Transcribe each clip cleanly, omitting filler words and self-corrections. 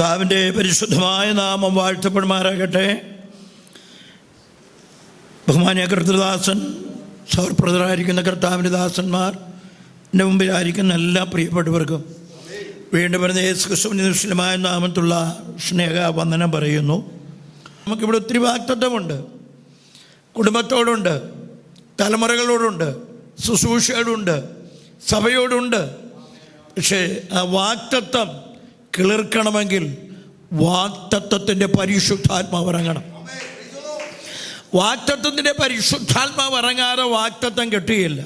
കർത്താവിൻ്റെ പരിശുദ്ധമായ നാമം വാഴ്ത്തപ്പെടുമാറാകട്ടെ. ബഹുമാന്യ കർത്തൃദാസൻ, സൗർപ്രദരായിരിക്കുന്ന കർത്താവിൻ്റെ ദാസന്മാർ, എൻ്റെ മുമ്പിലായിരിക്കുന്ന എല്ലാ പ്രിയപ്പെട്ടവർക്കും വീണ്ടും വരുന്ന യേശു ക്രിസ്തുവിൻ്റെ നിശ്ചലമായ നാമത്തുള്ള സ്നേഹവന്ദനം പറയുന്നു. നമുക്കിവിടെ ഒത്തിരി വാഗ്ദത്തമുണ്ട്. കുടുംബത്തോടുണ്ട്, തലമുറകളോടുണ്ട്, ശുശ്രൂഷയോടുണ്ട്, സഭയോടുണ്ട്. പക്ഷേ ആ വാഗ്ദത്തം കിളിർക്കണമെങ്കിൽ വാഗ്ദത്തത്തിൻ്റെ പരിശുദ്ധാത്മാവ് ഇറങ്ങണം. വാഗ്ദത്തത്തിൻ്റെ പരിശുദ്ധാത്മാവ് ഇറങ്ങാതെ വാഗ്ദത്തം കിട്ടുകയില്ല.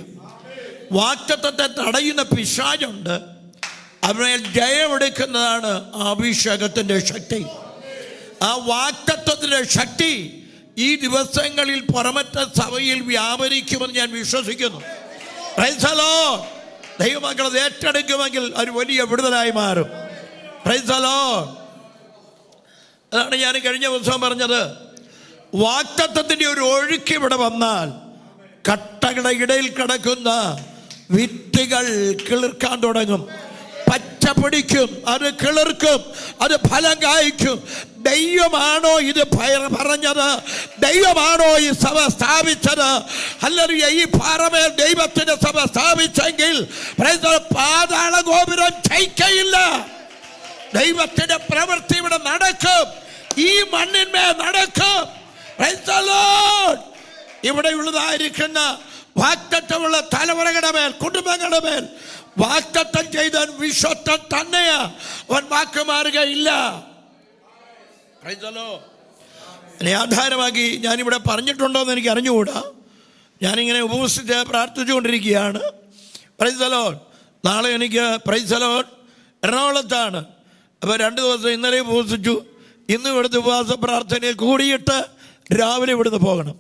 വാഗ്ദത്തത്തെ തടയുന്ന പിശാചുണ്ട്. അവനെ ജയമെടുക്കുന്നതാണ് അഭിഷേകത്തിൻ്റെ ശക്തി. ആ വാഗ്ദത്തത്തിൻ്റെ ശക്തി ഈ ദിവസങ്ങളിൽ പുറമറ്റ സഭയിൽ വ്യാപരിക്കുമെന്ന് ഞാൻ വിശ്വസിക്കുന്നു. Price the Lord. ദൈവമക്കൾ അത് ഏറ്റെടുക്കുമെങ്കിൽ ഒരു വലിയ വിടുതലായി മാറും. Price the Lord. അതാണ് ഞാൻ കഴിഞ്ഞ ദിവസം പറഞ്ഞത്. വാഗ്ദത്തത്തിൻ്റെ ഒരു ഒഴുക്ക് ഇവിടെ വന്നാൽ കട്ടകളുടെ ഇടയിൽ കിടക്കുന്ന വിത്തുകൾ കിളിർക്കാൻ തുടങ്ങും. പച്ച പിടിക്കും, അത് കിളിർക്കും, അത് ഫലം കായ്ക്കും. ദൈവമാണോ ഇത് പറഞ്ഞത്? ദൈവമാണോ ഈ സഭ സ്ഥാപിച്ചത്? അല്ലെങ്കിൽ ഈ പാറമേൽ ദൈവത്തിന്റെ സഭ സ്ഥാപിച്ചെങ്കിൽ പാതാള ഗോപുരം ജയിക്കയില്ല. ദൈവത്തിന്റെ പ്രവൃത്തി ഇവിടെ നടക്കും, ഈ മണ്ണിന്മേൽ നടക്കും. ഇവിടെ ഉള്ളതായിരിക്കുന്ന വാഗ്ദത്തമുള്ള തലമുറകളുടെ മേൽ, കുടുംബങ്ങളുടെ മേൽ വാഗ്ദത്തം ചെയ്ത വിശ്വസ്തൻ തന്നെയാ. അവൻ വാക്ക് മാറുകയില്ല. അതിനെ ആധാരമാക്കി ഞാനിവിടെ പറഞ്ഞിട്ടുണ്ടോ എന്ന് എനിക്ക് അറിഞ്ഞുകൂടാ. ഞാനിങ്ങനെ ഉപവസിച്ച് പ്രാർത്ഥിച്ചുകൊണ്ടിരിക്കുകയാണ്. Praise the Lord. നാളെ എനിക്ക് പ്രൈസ് ദി ലോർഡ് എറണാകുളത്താണ്. അപ്പോൾ 2 ദിവസം ഇന്നലെ ഉപവസിച്ചു. ഇന്നും ഇവിടുത്തെ ഉപവാസ പ്രാർത്ഥനയിൽ കൂടിയിട്ട് രാവിലെ ഇവിടുന്ന് പോകണം.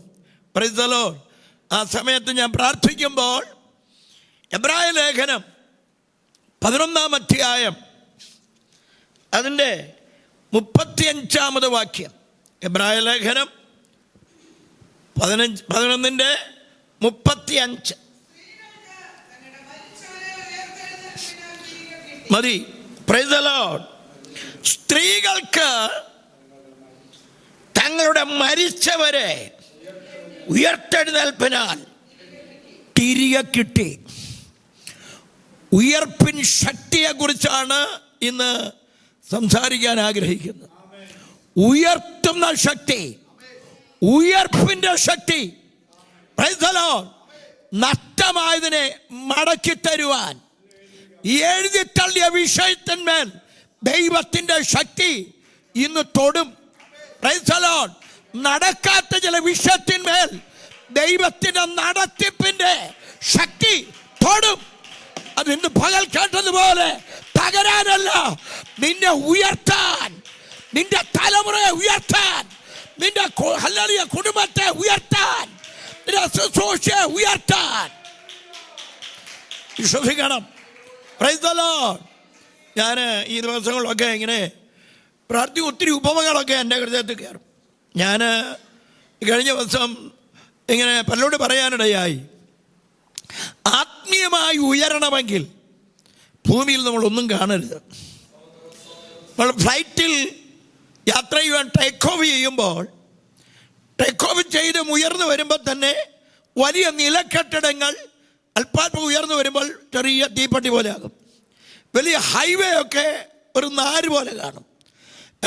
Price the Lord. ആ സമയത്ത് ഞാൻ പ്രാർത്ഥിക്കുമ്പോൾ എബ്രായ ലേഖനം 11-ാം അധ്യായം അതിൻ്റെ 35-ാമത് വാക്യം. എബ്രായ ലേഖനം 11:35 മതി. Price the Lord. സ്ത്രീകൾക്ക് തങ്ങളുടെ മരിച്ചവരെ ഉയർത്തെഴുന്നേൽപ്പിനാൽ തിരികെ കിട്ടി. ഉയർപ്പിൻ ശക്തിയെ കുറിച്ചാണ് ഇന്ന് സംസാരിക്കാൻ ആഗ്രഹിക്കുന്നത്. ഉയർത്തുന്ന ശക്തി, ഉയർപ്പിന്റെ ശക്തി. Praise the Lord. നഷ്ടമായതിനെ മടക്കി തരുവാൻ എഴുതി തള്ളിയ വിഷയത്തിന്മേൽ ദൈവത്തിന്റെ ശക്തി ഇന്ന് തൊടും. Praise the Lord. നടക്കാത്ത ചില വിഷയത്തിന്മേൽ ദൈവത്തിന്റെ നടത്തിപ്പിന്റെ ശക്തി തൊടും. അത് ഇന്ന് പകൽ കേട്ടതുപോലെ തകരാനല്ല, നിന്നെ ഉയർത്താൻ, നിന്റെ തലമുറയെ ഉയർത്താൻ, നിന്റെ കുടുംബത്തെ ഉയർത്താൻ, നിന്റെ ശുശ്രൂഷയെ ഉയർത്താൻ വിശ്വസിക്കണം. Price the Lord. ഞാൻ ഈ ദിവസങ്ങളിലൊക്കെ ഇങ്ങനെ പ്രാർത്ഥിക്കും. ഒത്തിരി ഉപമകളൊക്കെ എൻ്റെ ഹൃദയത്തിൽ കയറും. ഞാൻ കഴിഞ്ഞ ദിവസം ഇങ്ങനെ പലരോട് പറയാനിടയായി, ആത്മീയമായി ഉയരണമെങ്കിൽ ഭൂമിയിൽ നമ്മളൊന്നും കാണരുത്. നമ്മൾ ഫ്ലൈറ്റിൽ യാത്ര ചെയ്യുവാൻ ടേക്ക് ഓഫ് ചെയ്യുമ്പോൾ, ടേക്ക് ഓഫ് ചെയ്ത് ഉയർന്നു വരുമ്പോൾ തന്നെ വലിയ നിലക്കെട്ടിടങ്ങൾ അല്പാൽപ്പം ഉയർന്നു വരുമ്പോൾ ചെറിയ തീപ്പട്ടി പോലെ ആകും. വലിയ ഹൈവേ ഒക്കെ ഒരു നാര് പോലെ കാണും.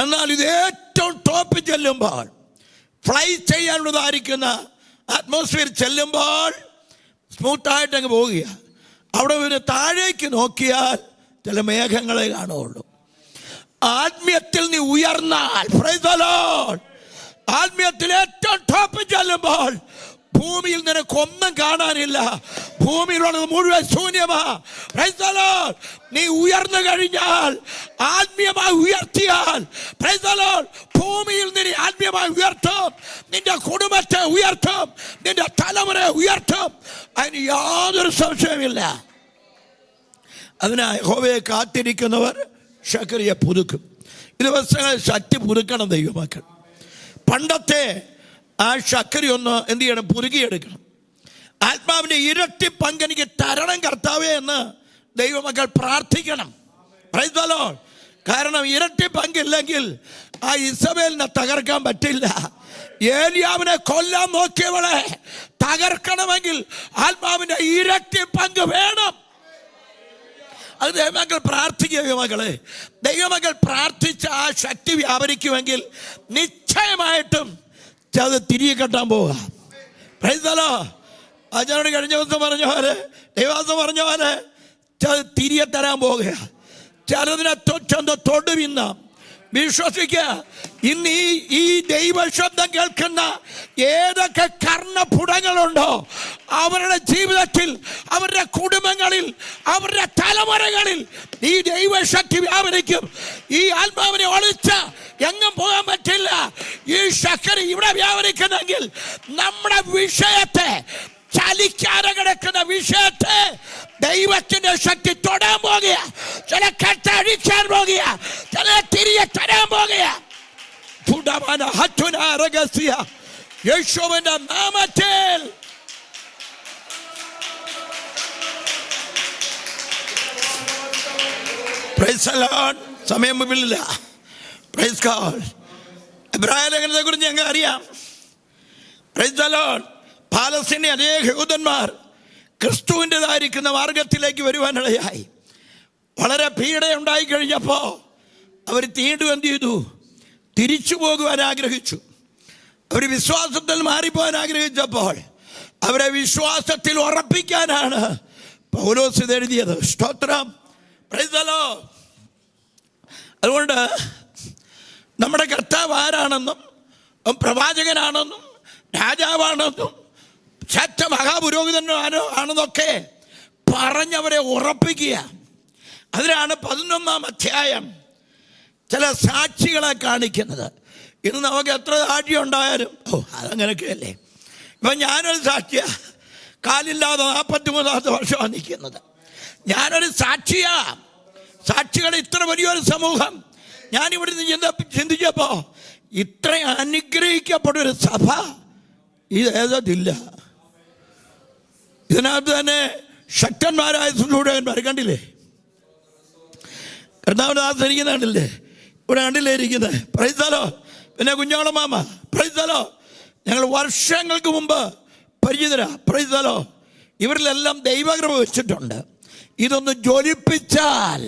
എന്നാൽ ഇത് ഏറ്റവും ടോപ്പിൽ ചെല്ലുമ്പോൾ, ഫ്ലൈ ചെയ്യാനുള്ളതായിരിക്കുന്ന അറ്റ്മോസ്ഫിയർ ചെല്ലുമ്പോൾ സ്മൂത്തായിട്ട് അങ്ങ് പോവുക. അവിടെ ഒരു താഴേക്ക് നോക്കിയാൽ ചില മേഘങ്ങളെ കാണുകയുള്ളൂ. ആത്മീയത്തിൽ നീ ഉയർന്നാൽ, പ്രൈസ് ദി ലോർഡ്, ആത്മീയത്തിൽ ഏറ്റവും ടോപ്പിൽ ചെല്ലുമ്പോൾ ഭൂമിയിൽ നിനക്കൊന്നും കാണാനില്ല. ഭൂമിയിലുള്ളത് മുഴുവൻ ശൂന്യമാ. Price the Lord. നീ ഉയർന്നു കഴിഞ്ഞാൽ, ആത്മീയമായി ഉയർത്തിയാൽ, പ്രൈസ് ദി ലോർഡ്, ഭൂമിയിൽ നീ ആത്മീയമായി ഉയർത്തും, നിന്റെ കുടുംബത്തെ ഉയർത്തും, നിന്റെ തലമുറയെ ഉയർത്തും. അതിന് യാതൊരു സംശയമില്ല. അതിനായി യഹോവയെ കാത്തിരിക്കുന്നവർ ശക്തിയെ പുതുക്കും. ഈ ദിവസങ്ങളിൽ ശക്തി പുതുക്കണം ദൈവമക്കൾ. പണ്ടത്തെ ആ ശക്തി ഒന്ന് എന്ത് ചെയ്യണം? പുതുക്കിയെടുക്കണം. ആത്മാവിൻ്റെ ഇരട്ടി പങ്കെനിക്ക് തരണം കർത്താവേ എന്ന് ദൈവമക്കൾ പ്രാർത്ഥിക്കണം. Price the Lord. കാരണം ഇരട്ടി പങ്കില്ലെങ്കിൽ ആ ഇസബേലിനെ തകർക്കാൻ പറ്റില്ല. ഏലിയാവിനെ കൊല്ലാൻ നോക്കിയവളെ തകർക്കണമെങ്കിൽ ആത്മാവിന്റെ ഇരട്ടി പങ്ക് വേണം. അത് ദൈവമക്കൾ പ്രാർത്ഥിക്കുക. ദൈവമക്കളെ, ദൈവമക്കൾ പ്രാർത്ഥിച്ച ആ ശക്തി വ്യാപരിക്കുമെങ്കിൽ നിശ്ചയമായിട്ടും അത് തിരികെ കെട്ടാൻ പോവുക. Price the Lord. അച്ഛനോട് കഴിഞ്ഞ ദിവസം പറഞ്ഞ പോലെ, ദൈവദാസൻ പറഞ്ഞ പോലെ അത് തിരികെ തരാൻ പോവുക. ചിലതിനെ തൊടുവിന്ന വിശ്വസിക്കുക. ഇന്ന് ഈ ദൈവശബ്ദം കേൾക്കുന്ന ഏതൊക്കെ കർണപുടങ്ങളുണ്ടോ അവരുടെ ജീവിതത്തിൽ, അവരുടെ കുടുംബങ്ങളിൽ, അവരുടെ തലമുറകളിൽ ഈ ദൈവശക്തി വ്യാപരിക്കും. ഈ ആത്മാവിനെ ഒളിച്ച എങ്ങും പോകാൻ പറ്റില്ല. ഈ ശക്തി ഇവിടെ വ്യാപരിക്കുന്നെങ്കിൽ നമ്മുടെ വിഷയത്തെ, ചലിക്കാതെ കിടക്കുന്ന വിഷയത്തെ ദൈവത്തിന്റെ ശക്തി തൊടാൻ പോകുക. ചില കെട്ടഴിക്കാൻ പോകുക, ചില തിരികെ തരാൻ പോകുക. യേശുവിന്റെ നാമത്തിൽ സമയം മുമ്പിലില്ല. Praise God. എബ്രായ ലേഖനത്തെ കുറിച്ച് ഞങ്ങൾക്ക് അറിയാം. Price the Lord. പാലസ്തീനിലെ അനേക യഹൂദന്മാർ ക്രിസ്തുവിൻ്റെതായിരിക്കുന്ന മാർഗത്തിലേക്ക് വരുവാനിടയായി. വളരെ പീഡയുണ്ടായി കഴിഞ്ഞപ്പോൾ അവർ വീണ്ടും എന്ത് ചെയ്തു? തിരിച്ചു പോകുവാൻ ആഗ്രഹിച്ചു. അവർ വിശ്വാസത്തിൽ മാറിപ്പോകാൻ ആഗ്രഹിച്ചപ്പോൾ അവരെ വിശ്വാസത്തിൽ ഉറപ്പിക്കാനാണ് പൗലോസ് ഇത് എഴുതിയത്. സ്തോത്രം. Price the Lord. അതുകൊണ്ട് നമ്മുടെ കർത്താവ് ആരാണെന്നും പ്രവാചകനാണെന്നും രാജാവാണെന്നും ശക്ത മഹാപുരോഹിതനാണെന്നൊക്കെ പറഞ്ഞവരെ ഉറപ്പിക്കുക. അതിനാണ് 11-ാം അധ്യായം ചില സാക്ഷികളെ കാണിക്കുന്നത്. ഇന്ന് നമുക്ക് എത്ര സാക്ഷി ഉണ്ടായാലും അതങ്ങനെയൊക്കെയല്ലേ. ഇപ്പം ഞാനൊരു സാക്ഷിയാ, കാലില്ലാതെ 43 വർഷമാണ് നിൽക്കുന്നത്. ഞാനൊരു സാക്ഷിയാ. സാക്ഷികൾ ഇത്ര വലിയൊരു സമൂഹം. ഞാനിവിടെ നിന്ന് ചിന്തിച്ചപ്പോൾ ഇത്രയും അനുഗ്രഹിക്കപ്പെട്ടൊരു സഭ ഇതേതില്ല. ഇതിനകത്ത് തന്നെ ശക്തന്മാരായ സുഹൃത്തുക്കന്മാർ കണ്ടില്ലേ? കർത്താവിന്റെ ദാസൻ ഇരിക്കുന്ന കണ്ടില്ലേ? ഇവിടെ കണ്ടില്ലേ ഇരിക്കുന്നത്? Praise the Lord. പിന്നെ കുഞ്ഞോള മാമ, പ്രൈസ് ദി ലോർഡ്. ഞങ്ങൾ വർഷങ്ങൾക്ക് മുമ്പ് പരിചിതരാ. Praise the Lord. ഇവരിലെല്ലാം ദൈവകൃപ വെച്ചിട്ടുണ്ട്. ഇതൊന്ന് ജ്വലിപ്പിച്ചാൽ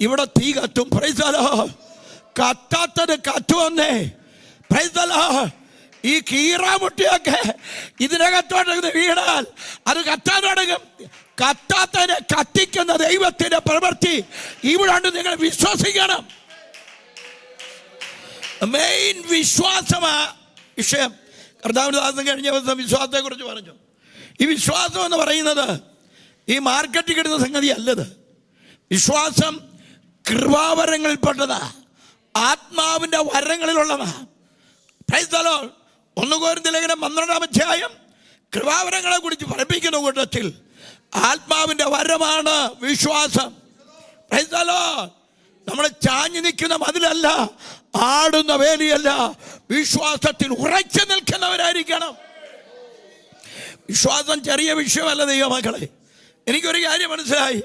ഇവിടെ തീ കത്തും. Praise the Lord. കത്താത്തത് കത്തുവന്നേ. Praise the Lord. ഈ കീറാമുട്ടിയൊക്കെ ഇതിനകത്തോട്ട് വീണാൽ അത് കത്താൻ തുടങ്ങും. കത്താത്തതിനെ കത്തിക്കുന്ന ദൈവത്തിന്റെ പ്രവൃത്തി ഇവിടെ നിങ്ങൾ വിശ്വസിക്കണം. മെയിൻ വിശ്വാസമാ വിഷയം. കർത്താവിന്റെ ദാസൻ കഴിഞ്ഞ ദിവസം വിശ്വാസത്തെ കുറിച്ച് പറഞ്ഞു. ഈ വിശ്വാസം എന്ന് പറയുന്നത് ഈ മാർക്കറ്റിൽ കിട്ടുന്ന സംഗതി അല്ലത്. വിശ്വാസം കൃപാവരങ്ങളിൽപ്പെട്ടതാ, ആത്മാവിന്റെ വരങ്ങളിലുള്ളതാ. Praise the Lord. 1 കൊരിന്ത്യർ ലേഖനം 12-ാം അധ്യായം കൃപാവരങ്ങളെ കുറിച്ച് പഠിപ്പിക്കുന്ന കൂട്ടത്തിൽ ആത്മാവിന്റെ വരമാണ് വിശ്വാസം. Price the Lord. നമ്മൾ ചാഞ്ഞു നിൽക്കുന്ന മതിലല്ല, ആടുന്ന വേലിയല്ല, വിശ്വാസത്തിൽ ഉറച്ചു നിൽക്കുന്നവരായിരിക്കണം. വിശ്വാസം ചെറിയ വിഷയമല്ല ദൈവമക്കളെ. എനിക്കൊരു കാര്യം മനസ്സിലായി.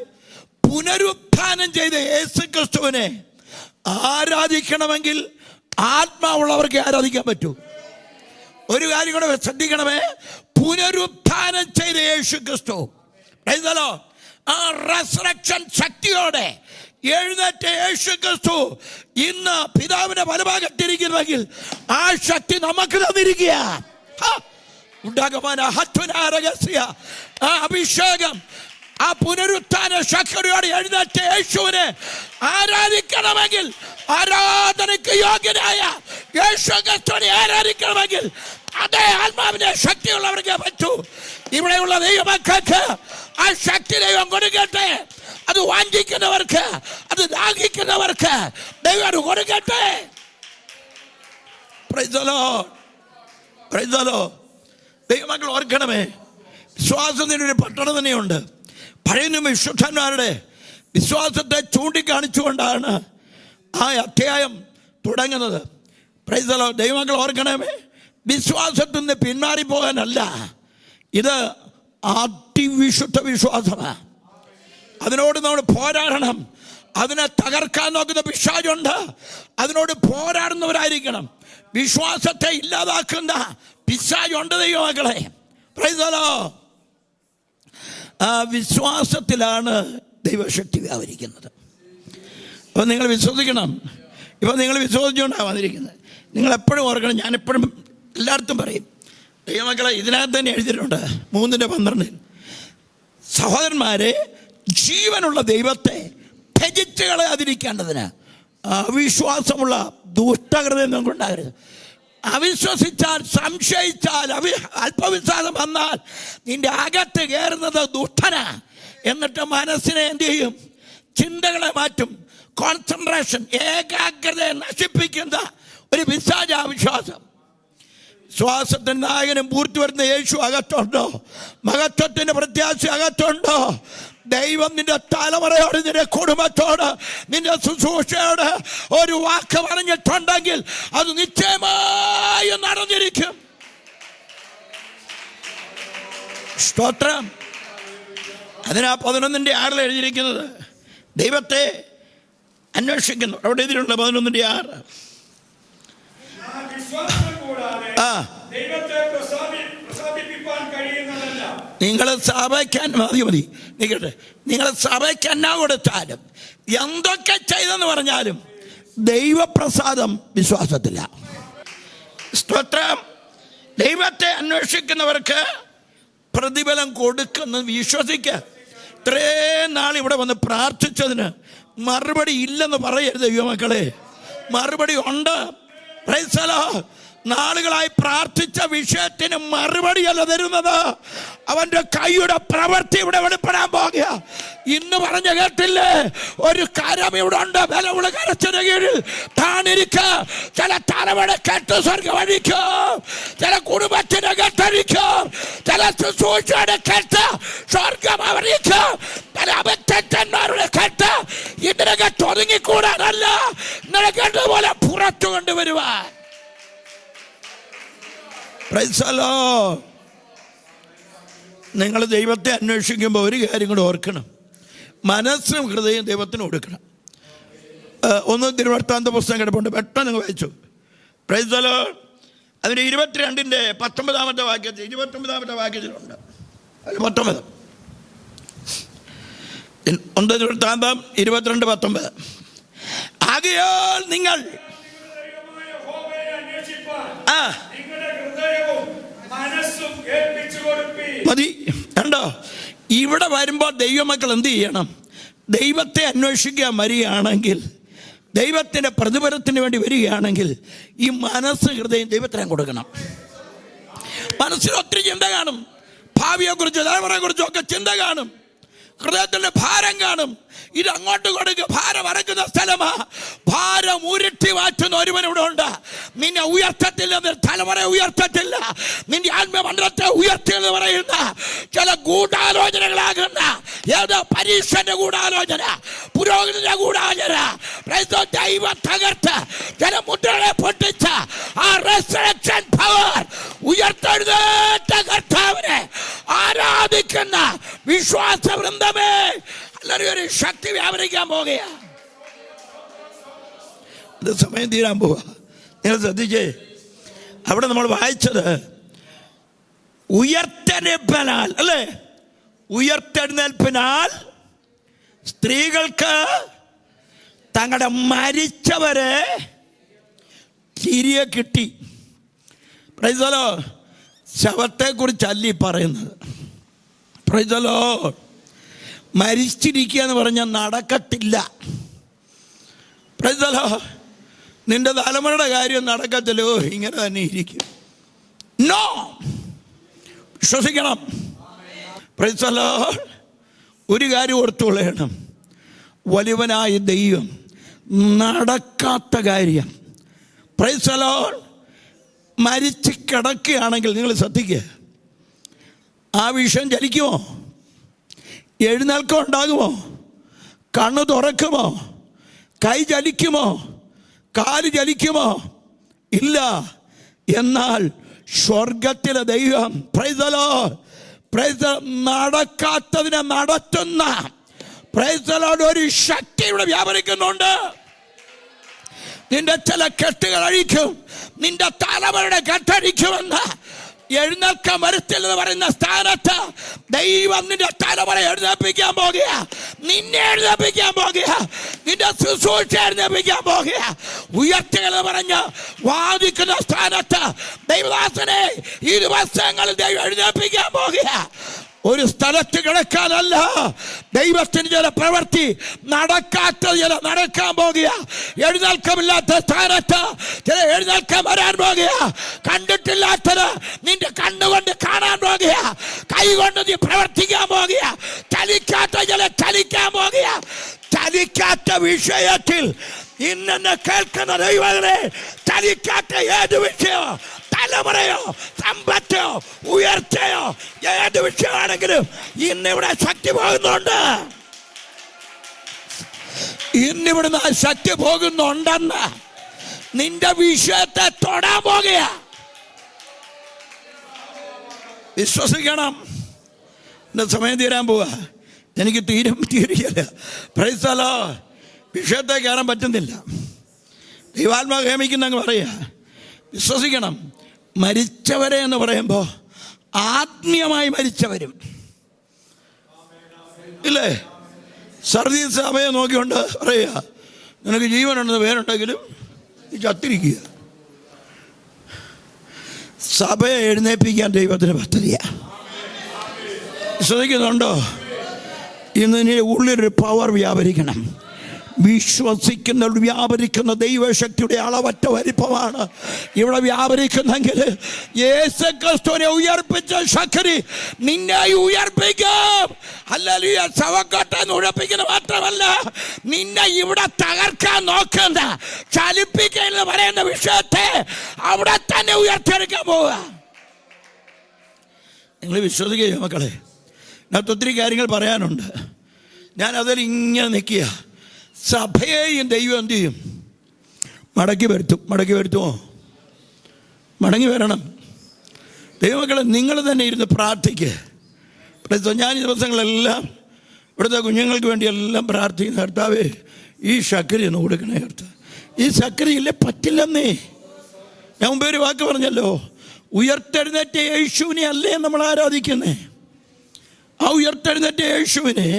പുനരുത്ഥാനം ചെയ്ത യേശു ക്രിസ്തുവിനെ ആരാധിക്കണമെങ്കിൽ ആത്മാവുള്ളവർക്ക് ആരാധിക്കാൻ പറ്റൂ. ഒരു കാര്യം കൂടെ ശ്രദ്ധിക്കണമേ. പുനരുത്ഥാനം ചെയ്ത യേശു ക്രിസ്തു, ആ റെസറക്ഷൻ ശക്തിയോടെ എഴുന്നേറ്റ യേശു ക്രിസ്തു ഇന്ന് പിതാവിന്റെ വലഭാഗത്തിരിക്കുന്നെങ്കിൽ ആ ശക്തി നമുക്ക് തന്നിരിക്കുക. ആ അഭിഷേകം, ആ പുനരുത്ഥാന ശക്തിയോടെ എഴുന്നേറ്റ യേശുവിനെ ആരാധിക്കണമെങ്കിൽ, ആരാധനയ്ക്ക് യോഗ്യനായ യേശു ക്രിസ്തുവിനെ ആരാധിക്കണമെങ്കിൽ അതേ ആത്മാവിന്റെ ശക്തിയുള്ളവർക്ക് പറ്റൂ. ഇവിടെയുള്ള ദൈവമക്കൾക്ക് ആ ശക്തി ദൈവം കൊടുക്കട്ടെ. അത് വാഞ്ചിക്കുന്നവർക്ക്, അത് ദാഹിക്കുന്നവർക്ക് ദൈവം കൊടുക്കട്ടെ. Price the Lord. Price the Lord. ദൈവമക്കൾ ഓർക്കണമേ, വിശ്വാസത്തിൻ്റെ ഒരു പട്ടണം തന്നെയുണ്ട്. പഴയ നിയമ വിശുദ്ധന്മാരുടെ വിശ്വാസത്തെ ചൂണ്ടിക്കാണിച്ചുകൊണ്ടാണ് ആ അധ്യായം തുടങ്ങുന്നത്. Price the Lord. ദൈവമക്കൾ ഓർക്കണമേ, വിശ്വാസത്തിൽ നിന്ന് പിന്മാറിപ്പോകാനല്ല, ഇത് അതിവിശുദ്ധ വിശ്വാസമാണ്. അതിനോട് നമ്മൾ പോരാടണം. അതിനെ തകർക്കാൻ നോക്കുന്ന പിശാചുണ്ട്, അതിനോട് പോരാടുന്നവരായിരിക്കണം. വിശ്വാസത്തെ ഇല്ലാതാക്കുന്ന പിശാചുണ്ട് ദൈവമക്കളെ. Price the Lord. ആ വിശ്വാസത്തിലാണ് ദൈവശക്തി വ്യാപരിക്കുന്നത്. അപ്പോൾ നിങ്ങൾ വിശ്വസിക്കണം. ഇപ്പോൾ നിങ്ങൾ വിശ്വസിച്ചുകൊണ്ടാണ് വന്നിരിക്കുന്നത്. നിങ്ങളെപ്പോഴും ഓർക്കണം, ഞാനെപ്പോഴും എല്ലായിടത്തും പറയും, ദൈവമക്കളെ ഇതിനകത്ത് തന്നെ എഴുതിയിട്ടുണ്ട് 3:12, സഹോദരന്മാരെ, ജീവനുള്ള ദൈവത്തെ ത്യജിച്ച് കളയാതിരിക്കേണ്ടതിന് അവിശ്വാസമുള്ള ദുഷ്ടഹൃദയം നമുക്കുണ്ടാകരുത്. അവിശ്വസിച്ചാൽ, സംശയിച്ചാൽ, അല്പവിശ്വാസം വന്നാൽ നിന്റെ അകത്ത് കയറുന്നത് ദുഷ്ടനാ. എന്നിട്ട് മനസ്സിനെ എന്ത് ചെയ്യും? ചിന്തകളെ മാറ്റും. കോൺസെൻട്രേഷൻ, ഏകാഗ്രതയെ നശിപ്പിക്കുന്ന ഒരു പിശാച വിശ്വാസം. വിശ്വാസത്തിൻ്റെ നായകനും പൂർത്തി വരുന്ന യേശു അകത്തുണ്ടോ? മഹത്വത്തിൻ്റെ പ്രത്യാശ അകത്തുണ്ടോ? ദൈവം നിന്റെ തലമുറയോട്, നിന്റെ കുടുംബത്തോട്, നിന്റെ ശുശ്രൂഷയോട് ഒരു വാക്ക് പറഞ്ഞിട്ടുണ്ടെങ്കിൽ അത് നിശ്ചയമായും നടന്നിരിക്കും. സ്തോത്രം. അതിനാ 11:6 എഴുതിയിരിക്കുന്നത്, ദൈവത്തെ അന്വേഷിക്കുന്നു. അവിടെ എഴുതിയിട്ടുണ്ട് 11:6. നിങ്ങൾ സഭയ്ക്കാൻ മതി നിൽക്കട്ടെ, നിങ്ങൾ സഭയ്ക്ക് എന്നാ കൊടുത്താലും എന്തൊക്കെ ചെയ്തെന്ന് പറഞ്ഞാലും ദൈവപ്രസാദം വിശ്വാസത്തില്ല. സ്തോത്രം. ദൈവത്തെ അന്വേഷിക്കുന്നവർക്ക് പ്രതിഫലം കൊടുക്കുന്ന വിശ്വസിക്കുക. ഇത്രയും നാൾ ഇവിടെ വന്ന് പ്രാർത്ഥിച്ചതിന് മറുപടി ഇല്ലെന്ന് പറയരുത് ദൈവമക്കളെ. മറുപടി ഉണ്ട്. Price the Lord. നാളുകളായി പ്രാർത്ഥിച്ച വിഷയത്തിന് മറുപടിയല്ല തരുന്നത്, അവന്റെ കൈയുടെ പ്രവൃത്തി ഇവിടെ വെളിപ്പെടാൻ പോകുക. ഇന്ന് പറഞ്ഞ കേട്ടില്ലേ, ഒരു കരം ഇവിടെ ഉണ്ട്, വിലവുള്ള കരച്ചിന് കീഴിൽ താണിരിക്ക. ചില തലമുറ കെട്ട് സ്വർഗം അഴിക്കും, ചില കുടുംബത്തിന് കെട്ടഴിക്കും, ചില ശുശ്രൂഷയുടെ കെട്ട് സ്വർഗം അവരിക്കും, ചില അബദ്ധന്മാരുടെ കെട്ട് ഇതിനെ കെട്ട് ഒതുങ്ങിക്കൂടാനല്ല, ഇന്നലെ കേട്ടതുപോലെ പുറത്തു കൊണ്ടുവരുവാൻ. Price the Lord. നിങ്ങൾ ദൈവത്തെ അന്വേഷിക്കുമ്പോൾ ഒരു കാര്യം കൂടെ ഓർക്കണം, മനസ്സും ഹൃദയം ദൈവത്തിന് കൊടുക്കണം. ഒന്ന് തിരുവൃത്താന്ത പുസ്തകം കിടപ്പുണ്ട്, പെട്ടെന്ന് നിങ്ങൾ വായിച്ചു. Price the Lord. അതിന് 22:19 വാക്യത്തിൽ, 29 വാക്യത്തിലുണ്ട്. അതിൽ 19 1 തിരുവൃത്താന്തം 22:19. ആകയാൽ നിങ്ങൾ മതി. കണ്ടോ, ഇവിടെ വരുമ്പോൾ ദൈവമക്കൾ എന്ത് ചെയ്യണം? ദൈവത്തെ അന്വേഷിക്കാൻ വരികയാണെങ്കിൽ, ദൈവത്തിൻ്റെ പ്രതിഫലത്തിന് വേണ്ടി വരികയാണെങ്കിൽ ഈ മനസ്സ് ഹൃദയം ദൈവത്തിന് കൊടുക്കണം. മനസ്സിൽ ഒത്തിരി ചിന്ത കാണും, ഭാവിയെക്കുറിച്ച്, തലമുറയെക്കുറിച്ചും ഒക്കെ ചിന്ത കാണും, ഹൃദയത്തിൻ്റെ ഭാരം കാണും. ഇത് അങ്ങോട്ട് കൊടുക്കുക. ഭാരം അടക്കുന്ന സ്ഥലമാ. ഭാരം ഉരുട്ടി മാറ്റുന്ന ഒരുവൻ ഇവിടെ ഉണ്ട്. നിന്നെ ഉയർത്തത്തില്ല, തലമുറയെ ഉയർത്തത്തില്ല, നിന്റെ ആത്മമണ്ഡലത്തെ ഉയർത്തി എന്ന് പറയുന്ന ചില ഗൂഢാലോചനകളാകുന്ന, ഏതോ പരീക്ഷന്റെ ഗൂഢാലോചന, പുരോഗതിന്റെ ഗൂഢാലോചന, ദൈവ തകർത്ത് ചില മുദ്രകളെ പൊട്ടിച്ച ആ റെസറക്ഷൻ പവർ, ഉയർത്തെഴുന്നേറ്റ കർത്താവിനെ ആരാധിക്കുന്ന വിശ്വാസ വൃന്ദമേ, ഒരു ശക്തി വ്യാപരിക്കാൻ പോകുക. ഇത് സമയം തീരാൻ പോവുക. നിങ്ങൾ ശ്രദ്ധിച്ചേ, അവിടെ നമ്മൾ വായിച്ചത് ഉയർത്തെഴുന്നേൽപ്പിനാൽ, അല്ലേ? ഉയർത്തെഴുന്നേൽപ്പിനാൽ സ്ത്രീകൾക്ക് തങ്ങളുടെ മരിച്ചവരെ തിരികെ കിട്ടി. Price the Lord. ശവത്തെക്കുറിച്ചല്ല ഈ പറയുന്നത്. Price the Lord. മരിച്ചിരിക്കുക എന്ന് പറഞ്ഞാൽ നടക്കത്തില്ല. Price the Lord. നിന്റെ തലമുറയുടെ കാര്യം നടക്കത്തില്ലോ, ഇങ്ങനെ തന്നെ ഇരിക്കും. നോ, വിശ്വസിക്കണം. Price the Lord. ഒരു കാര്യം ഓർത്തുകൊള്ളണം, വലിയവനായ ദൈവം നടക്കാത്ത കാര്യം, പ്രൈസ് ദി ലോർഡ്, മരിച്ച് കിടക്കുകയാണെങ്കിൽ നിങ്ങൾ ശ്രദ്ധിക്കുക, ആ വിഷയം ചലിക്കുമോ? എഴുന്നേൽക്കം ഉണ്ടാകുമോ? കണ്ണ് തുറക്കുമോ? കൈ ചലിക്കുമോ? കാല് ചലിക്കുമോ? ഇല്ല. എന്നാൽ സ്വർഗത്തിലെ ദൈവം, പ്രൈസ് ദി ലോർഡ്, പ്രൈസ്, നടക്കാത്തതിനെ നടത്തുന്ന, പ്രൈസ് ദി ലോർഡ്. ഒരു ശക്തി ഇവിടെ വ്യാപരിക്കുന്നുണ്ട്. നിന്റെ ചില കെട്ടുകൾ അഴിക്കും, നിന്റെ തലമുറയുടെ കെട്ടഴിക്കുമെന്ന് എഴുന്നേൽക്കാൻ വരുത്തില്ലെന്ന് പറയുന്ന സ്ഥാനത്ത് ദൈവം നിന്റെ തലമുറ എഴുന്നേൽപ്പിക്കാൻ പോകുക, നിന്നെ എഴുന്നേൽപ്പിക്കാൻ പോകുക, നിന്റെ ശുശ്രൂഷ എഴുന്നേൽപ്പിക്കാൻ പോകുക. ഉയർച്ചകളെന്ന് പറഞ്ഞ് വാദിക്കുന്ന സ്ഥാനത്ത് ദൈവദാസനെ ഈ ദിവസങ്ങളിൽ ദൈവം എഴുന്നേൽപ്പിക്കാൻ പോകുക. ഒരു സ്ഥലത്ത് കിടക്കാനല്ല, ദൈവത്തിന് ചില പ്രവൃത്തി നടക്കാത്ത ചില നടക്കാൻ പോകുക. എഴുന്നേൽക്കമില്ലാത്ത സ്ഥാനത്ത് ചില എഴുന്നേൽക്കാൻ വരാൻ പോകുക. കണ്ടിട്ടില്ലാത്തത് നിന്റെ കണ്ണുകൊണ്ട് കാണാൻ പോകുക. കൈകൊണ്ട് നീ പ്രവർത്തിക്കാൻ പോകുക. ചലിക്കാത്ത ചില ചലിക്കാൻ പോകുക. ചലിക്കാത്ത വിഷയത്തിൽ ഇന്നെ കേൾക്കുന്ന ദൈവങ്ങളെ, ചലിക്കാത്ത ഏത് വിഷയമോ, തലമുറയോ, സമ്പത്തോ, ഉയർച്ചയോ, ഏത് വിഷയമാണെങ്കിലും ഇന്നിവിടെ ശക്തി പോകുന്നുണ്ട്. ഇന്നിവിടുന്ന് ആ ശക്തി പോകുന്നുണ്ടെന്ന് നിന്റെ വിഷയത്തെ തൊടാൻ പോകുക. വിശ്വസിക്കണം. എന്റെ സമയം തീരാൻ പോവാ, എനിക്ക് തീരുകയില്ല. Price the Lord. വിഷയത്തെ കയറാൻ പറ്റുന്നില്ല. ദൈവാത്മാ ഹേമിക്കുന്നങ്ങ് പറയാ. വിശ്വസിക്കണം. മരിച്ചവരെ എന്ന് പറയുമ്പോൾ ആത്മീയമായി മരിച്ചവരും ഇല്ലേ? സർവീസ് സഭയെ നോക്കിക്കൊണ്ട് പറയുക, നിനക്ക് ജീവനുണ്ടെന്ന് പേരുണ്ടെങ്കിലും ഈ ചത്തിരിക്കുക. സഭയെ എഴുന്നേൽപ്പിക്കാൻ ദൈവത്തിന് പദ്ധതിയാണ്. വിശ്വസിക്കുന്നുണ്ടോ? ഇന്ന് ഉള്ളിലൊരു പവർ വ്യാപരിക്കണം. വിശ്വസിക്കുന്ന വ്യാപരിക്കുന്ന ദൈവശക്തിയുടെ അളവറ്റ വലിപ്പമാണ് ഇവിടെ വ്യാപരിക്കുന്നെങ്കിൽ യേശുക്രിസ്തുവിനെ ഉയർപ്പിച്ച ശക്തി നിന്നെ ഉയർപ്പിക്കും. ഹല്ലേലൂയ. ശവക്കോട്ട ഉയർപ്പിക്കുന്ന മാത്രമല്ല, നിന്നെ ഇവിടെ തകർക്കാൻ നോക്കുന്ന, ചലിപ്പിക്കുക എന്ന് പറയുന്ന വിഷയത്തെ അവിടെ തന്നെ ഉയർത്തിയെടുക്കാൻ പോവുക. നിങ്ങൾ വിശ്വസിക്കുക മക്കളെ. അതിനകത്ത് ഒത്തിരി കാര്യങ്ങൾ പറയാനുണ്ട്. ഞാൻ അതിൽ ഇങ്ങനെ നിൽക്കുക. സഭയെയും ദൈവം എന്ത് ചെയ്യും? മടക്കി വരുത്തുമോ? മടങ്ങി വരണം. ദൈവമക്കളെ, നിങ്ങൾ തന്നെ ഇരുന്ന് പ്രാർത്ഥിക്കുക. ഞാൻ ഈ ദിവസങ്ങളെല്ലാം ഇവിടുത്തെ കുഞ്ഞുങ്ങൾക്ക് വേണ്ടി എല്ലാം പ്രാർത്ഥിക്കുന്ന കർത്താവേ, ഈ ശക്തി ഒന്ന് കൊടുക്കണേ കർത്താവ്. ഈ ശക്തിയില്ലേ പറ്റില്ലെന്നേ. ഞാൻ മുമ്പേ ഒരു വാക്ക് പറഞ്ഞല്ലോ, ഉയർത്തെഴുന്നേറ്റ യേശുവിനെ അല്ലേ നമ്മൾ ആരാധിക്കുന്നേ? ആ ഉയർത്തെഴുന്നേറ്റ യേശുവിനെ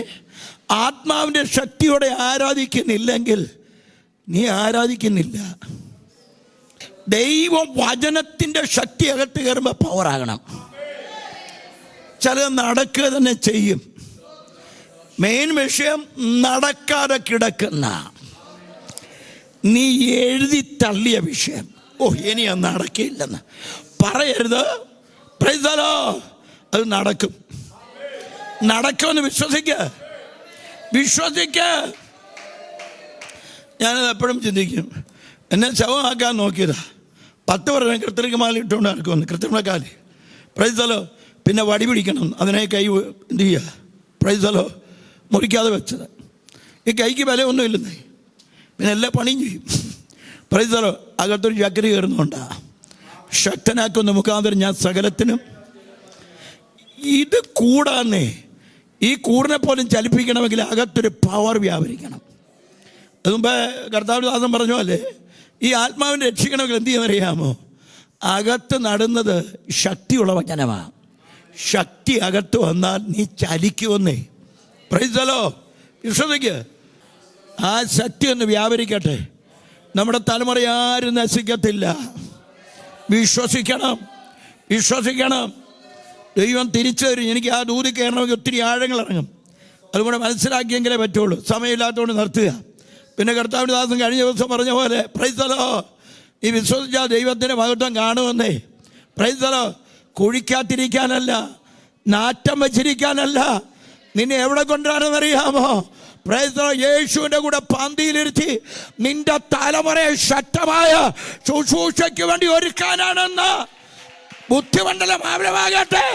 ആത്മാവിൻ്റെ ശക്തിയോടെ ആരാധിക്കുന്നില്ലെങ്കിൽ നീ ആരാധിക്കുന്നില്ല. ദൈവ വചനത്തിൻ്റെ ശക്തി അകത്ത് കയറുമ്പോൾ പവറാകണം. ചിലത് നടക്കുക തന്നെ ചെയ്യും. മെയിൻ വിഷയം നടക്കാതെ കിടക്കുന്ന, നീ എഴുതി തള്ളിയ വിഷയം, ഇനി അത് നടക്കില്ലെന്ന് പറയരുത്. Price the Lord. അത് നടക്കും. നടക്കുമെന്ന് വിശ്വസിക്ക. ഞാനത് എപ്പോഴും ചിന്തിക്കും. എന്നെ ശവമാക്കാൻ നോക്കിയതാ. 10 വർഷം കൃത്രിമമാല ഇട്ടുകൊണ്ട് നടക്കുമെന്ന്. കൃത്രിമക്കാല്. Praise the Lord. പിന്നെ വടി പിടിക്കണം, അതിനെ കൈ എന്ത് ചെയ്യുക? Price the Lord. മുറിക്കാതെ വെച്ചത്. ഈ കൈക്ക് ബലമൊന്നും ഇല്ലെന്നേ. പിന്നെ എല്ലാ പണിയും ചെയ്യും. Price the Lord. അകത്തൊരു ചക്കരി കയറുന്നുണ്ടാ. ശക്തനാക്കുന്ന മുഖാന്തരം ഞാൻ സകലത്തിനും. ഇത് കൂടാന്നേ. ഈ കൂടിനെ പോലും ചലിപ്പിക്കണമെങ്കിൽ അകത്തൊരു പവർ വ്യാപരിക്കണം. അതുമുമ്പ് കർത്താവിദാസൻ പറഞ്ഞ പോലെ ഈ ആത്മാവിനെ രക്ഷിക്കണമെങ്കിൽ എന്ത് ചെയ്യുന്നറിയാമോ? അകത്ത് നടുന്നത് ശക്തിയുള്ള വചനമാണ്. ശക്തി അകത്ത് വന്നാൽ നീ ചലിക്കുമെന്നേ. Praise the Lord. വിശ്വസിക്ക്. ആ ശക്തി ഒന്ന് വ്യാപരിക്കട്ടെ. നമ്മുടെ തലമുറ ആരും നശിക്കത്തില്ല. വിശ്വസിക്കണം. ദൈവം തിരിച്ചു തരും. എനിക്ക് ആ ദൂതി കയറണമെങ്കിൽ ഒത്തിരി ആഴങ്ങൾ ഇറങ്ങും. അതുകൊണ്ട് മനസ്സിലാക്കിയെങ്കിലേ പറ്റുള്ളൂ. സമയമില്ലാത്തതുകൊണ്ട് നിർത്തുക. പിന്നെ കർത്താവിൻ്റെ ദാസൻ കഴിഞ്ഞ ദിവസം പറഞ്ഞ പോലെ പ്രൈസ് ദി ലോർഡ്, നീ വിശ്വസിച്ചാൽ ദൈവത്തിൻ്റെ മഹത്വം കാണുമെന്നേ. Praise the Lord. കുഴിക്കാത്തിരിക്കാനല്ല, നാറ്റം വച്ചിരിക്കാനല്ല, നിന്നെ എവിടെ കൊണ്ടുവരാനെന്നറിയാമോ? Price the Lord. യേശുവിൻ്റെ കൂടെ പന്തിയിലിരുത്തി നിന്റെ തലമുറയെ ശക്തമായ ശുശ്രൂഷയ്ക്ക് വേണ്ടി ഒരുക്കാനാണെന്ന് ബുദ്ധിമണ്ഡലം ആവലമാകട്ടെ.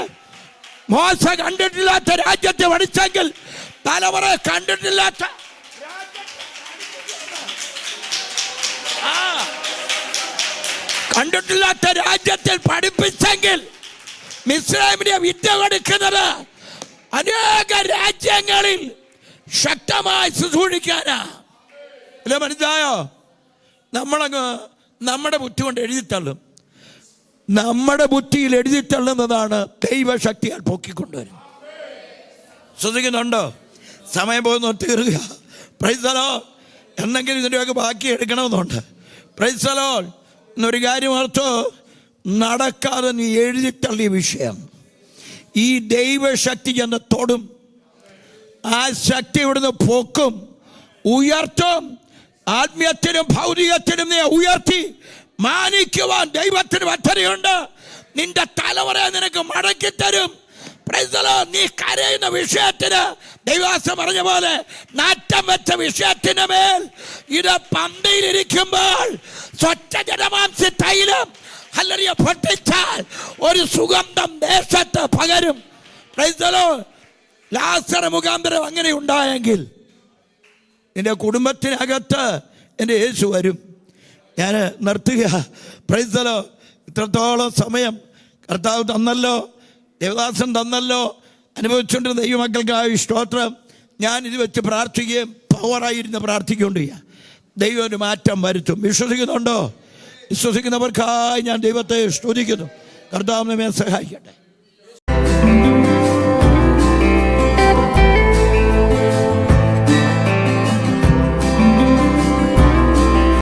മോശ കണ്ടിട്ടില്ലാത്ത രാജ്യത്തെ പഠിച്ചെങ്കിൽ തലമുറ കണ്ടിട്ടില്ലാത്ത രാജ്യത്തിൽ പഠിപ്പിച്ചെങ്കിൽ മിസ്രൈമിനെ വിദ്യ കൊടുക്കുന്നത് അനേക രാജ്യങ്ങളിൽ ശക്തമായി ശുശ്രൂഷിക്കാനാ. ഇല്ല, മനസ്സിലായോ? നമ്മളങ്ങ് നമ്മുടെ ബുദ്ധി കൊണ്ട് എഴുതിത്തള്ളും. നമ്മുടെ ബുദ്ധിയിൽ എഴുതിത്തള്ളുന്നതാണ് ദൈവശക്തിയാൽ പൊക്കിക്കൊണ്ടുവരും. ശ്രദ്ധിക്കുന്നുണ്ടോ? സമയം പോകുന്നു, തീരുക. Price the Lord. എന്നെങ്കിലും ഇതിൻ്റെയൊക്കെ ബാക്കി എടുക്കണമെന്നുണ്ട്. Price the Lord. എന്നൊരു കാര്യം ഓർത്തോ, നടക്കാതെ നീ എഴുതിത്തള്ളിയ വിഷയം ഈ ദൈവശക്തി ചെന്ന് തൊടും. ആ ശക്തി ഇവിടുന്ന് പൊക്കും, ഉയർത്തും. ആത്മീയത്തിനും ഭൗതികത്തിനും നീ ഉയർത്തി മാനിക്കുവാൻ ദൈവത്തിന് പദ്ധതിയുണ്ട്. നിന്റെ തലമുറയെ നിനക്ക് മടക്കി തരും. നീ കരയുന്ന വിഷയത്തിന് ദൈവദാസൻ പറഞ്ഞ പോലെ നാറ്റം വെച്ച വിഷയത്തിന് മേൽ ഇത് പന്തിയിലിരിക്കുമ്പോൾ സ്വച്ഛജനമാംസി തൈലം ഹല്ലേലൂയ പൊട്ടിച്ചാൽ ഒരു സുഗന്ധം ദേശത്ത് പകരും. ലാസർ മുഖാന്തരം അങ്ങനെ ഉണ്ടായെങ്കിൽ നിന്റെ കുടുംബത്തിനകത്ത് എൻ്റെ യേശു വരും. ഞാൻ നിർത്തുക. Price the Lord. ഇത്രത്തോളം സമയം കർത്താവ് തന്നല്ലോ, ദേവദാസൻ തന്നല്ലോ. അനുഭവിച്ചുകൊണ്ടിരുന്ന ദൈവമക്കൾക്കായി സ്തോത്രം. ഞാൻ ഇത് വെച്ച് പ്രാർത്ഥിക്കുകയും പവറായിരുന്ന് പ്രാർത്ഥിക്കൊണ്ട് ദൈവം ഒരു മാറ്റം വരുത്തും. വിശ്വസിക്കുന്നുണ്ടോ? വിശ്വസിക്കുന്നവർക്കായി ഞാൻ ദൈവത്തെ സ്തുതിക്കുന്നു. കർത്താവ് നമ്മെ സഹായിക്കട്ടെ.